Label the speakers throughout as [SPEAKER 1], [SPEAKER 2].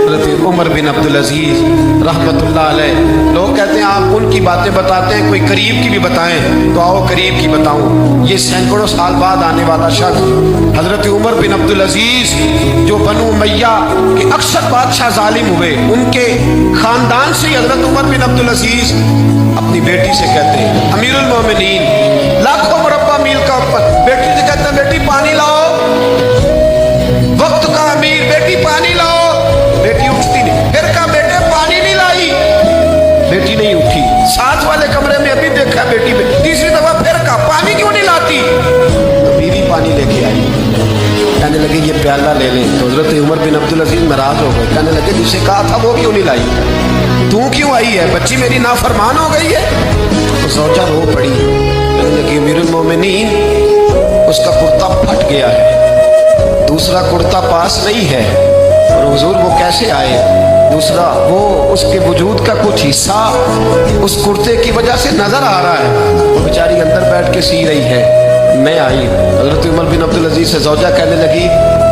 [SPEAKER 1] हज़रत उमर बिन अब्दुल अजीज़ रहमतुल्लाह अलैह। लोग कहते हैं आप उनकी बातें बताते हैं, कोई करीब की भी बताएं, तो आओ करीब की बताऊं। ये सैकड़ों साल बाद आने वाला शख्स हज़रत उमर बिन अब्दुल अजीज़, जो बनु उमैया के अक्सर बादशाह जालिम हुए, उनके खानदान से हज़रत उमर बिन अब्दुल अजीज़ अपनी बेटी से कहते हैं, अमीरुल मोमिनीन, लाखों मुरब्बा मील का बेटी से कहते हैं, बेटी पानी लाओ, वक्त का अमीर, बेटी पानी लाओ। बेटी उठती नहीं, फिर कहा बेटे पानी नहीं लाई, बेटी नहीं उठी। साथ वाले कमरे में अभी देखा बेटी में, तीसरी दफा फिर कहा पानी क्यों नहीं लाती, तो बीवी पानी लेके आई। कहने लगे ये प्याला ले ले। तो हज़रत उमर बिन अब्दुल अजीज़ नाराज हो गए, कहने लगे जिसे कहा था वो क्यों नहीं लाई, तू क्यों आई है, बच्ची मेरी नाफरमान हो गई है। तो सोचा रो पड़ी, कहने लगी अमीरुल मोमिनीन, उसका कुर्ता फट गया है, दूसरा कुर्ता पास नहीं है, और हुजूर वो कैसे आए, दूसरा वो उसके वजूद का कुछ हिस्सा उस कुर्ते की वजह से नजर आ रहा है, वो बेचारी अंदर बैठ के सी रही है, मैं आई। हज़रत उमर बिन अब्दुल अजीज़ से ज़ौजा कहने लगी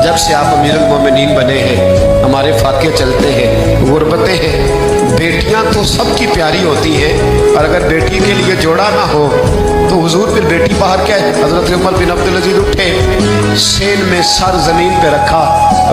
[SPEAKER 1] जब से आप अमीरुल मोमिनीन बने हैं हमारे फाके चलते हैं, गुर्बतें हैं, बेटियां तो सबकी प्यारी होती हैं, और अगर बेटी के लिए जोड़ा ना हो तो हुजूर फिर बेटी बाहर क्या है। हज़रत उमर बिन अब्दुल अजीज़ उठे, सेन में सर ज़मीन पे रखा,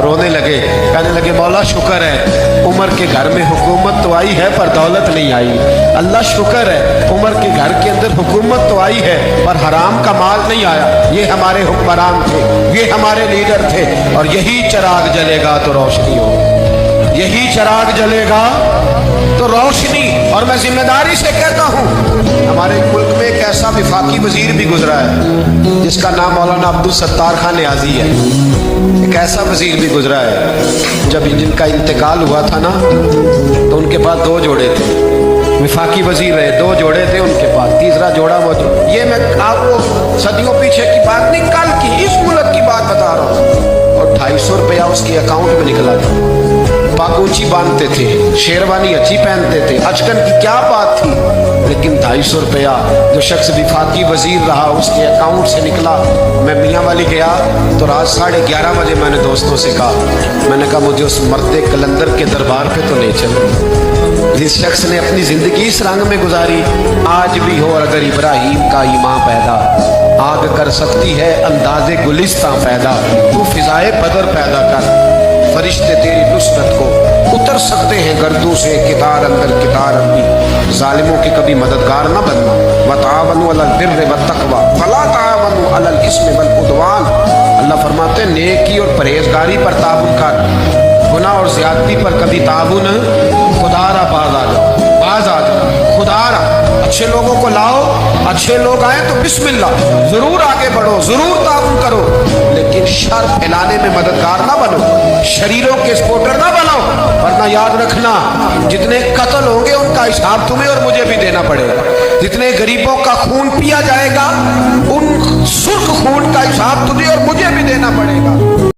[SPEAKER 1] रोने लगे, कहने लगे मौला शुक्र है उमर के घर में हुकूमत तो आई है पर दौलत नहीं आई, अल्लाह शुक्र है उमर के घर के अंदर हुकूमत तो आई है पर हराम का माल नहीं आया। ये हमारे हुक्मरान थे, ये हमारे लीडर थे, और यही चिराग जलेगा तो रोशनी हो, यही चिराग जलेगा तो रोशनी। और मैं जिम्मेदारी से कहता हूँ हमारे मुल्क में एक ऐसा विफाकी वजीर भी गुजरा है जिसका नाम मौलाना अब्दुल सत्तार खान न्याजी है, एक ऐसा वजीर भी गुजरा है। जब जिनका इंतकाल हुआ था ना तो उनके पास दो जोड़े थे, विफाकी वजीर रहे, दो जोड़े थे उनके पास, तीसरा जोड़ा मौजूद। ये मैं आपको सदियों पीछे की बात नहीं, कल की इस मुल्क की बात बता रहा हूँ। और 250 रुपया उसके अकाउंट में निकला था, पागूची बांधते थे, शेरवानी अच्छी पहनते थे, अचकन की क्या बात थी, लेकिन 250 रुपया जो शख्स विफाकी वजीर रहा उसके अकाउंट से निकला। मैं मियाँ वाली गया तो रात 11:30 बजे मैंने दोस्तों से कहा, मैंने कहा मुझे उस मर्द कलंदर के दरबार पे तो ले चलो जिस शख्स ने अपनी जिंदगी इस रंग में गुजारी। आज भी हो अगर इब्राहिम का ईमान पैदा, आग कर सकती है अंदाजे गुलिस्तां पैदा, तू फिजाए बदर पैदा कर, फरिश्ते तेरी नुसरत को उतर सकते हैं गर्दों से, कितार अंदर कितार अंदी, जालिमों की कभी मददगार न बनना। वतावनु अलल बिर्रि वत्तक़वा फला तावनु अलल इस्मि वल उद्वान। अल्लाह फरमाते हैं नेकी और परहेजगारी पर ताबुन कर, गुनाह और ज्यादती पर कभी ताबुन, खुदारा बाज आ जाओ, बाज आ जाओ, खुदारा अच्छे लोगों को लाओ, अच्छे लोग आए तो बिस्मिल्लाह, जरूर आगे बढ़ो, जरूर ताबुन करो, लेकिन शर फैलाने में मददगार ना बनो, शरीरों के सपोर्टर ना बनो, वरना याद रखना जितने कत्ल होंगे उनका हिसाब तुम्हें और मुझे भी देना पड़ेगा। जितने गरीबों का खून पिया जाएगा उन सुर्ख खून का हिसाब तुझे और मुझे भी देना पड़ेगा।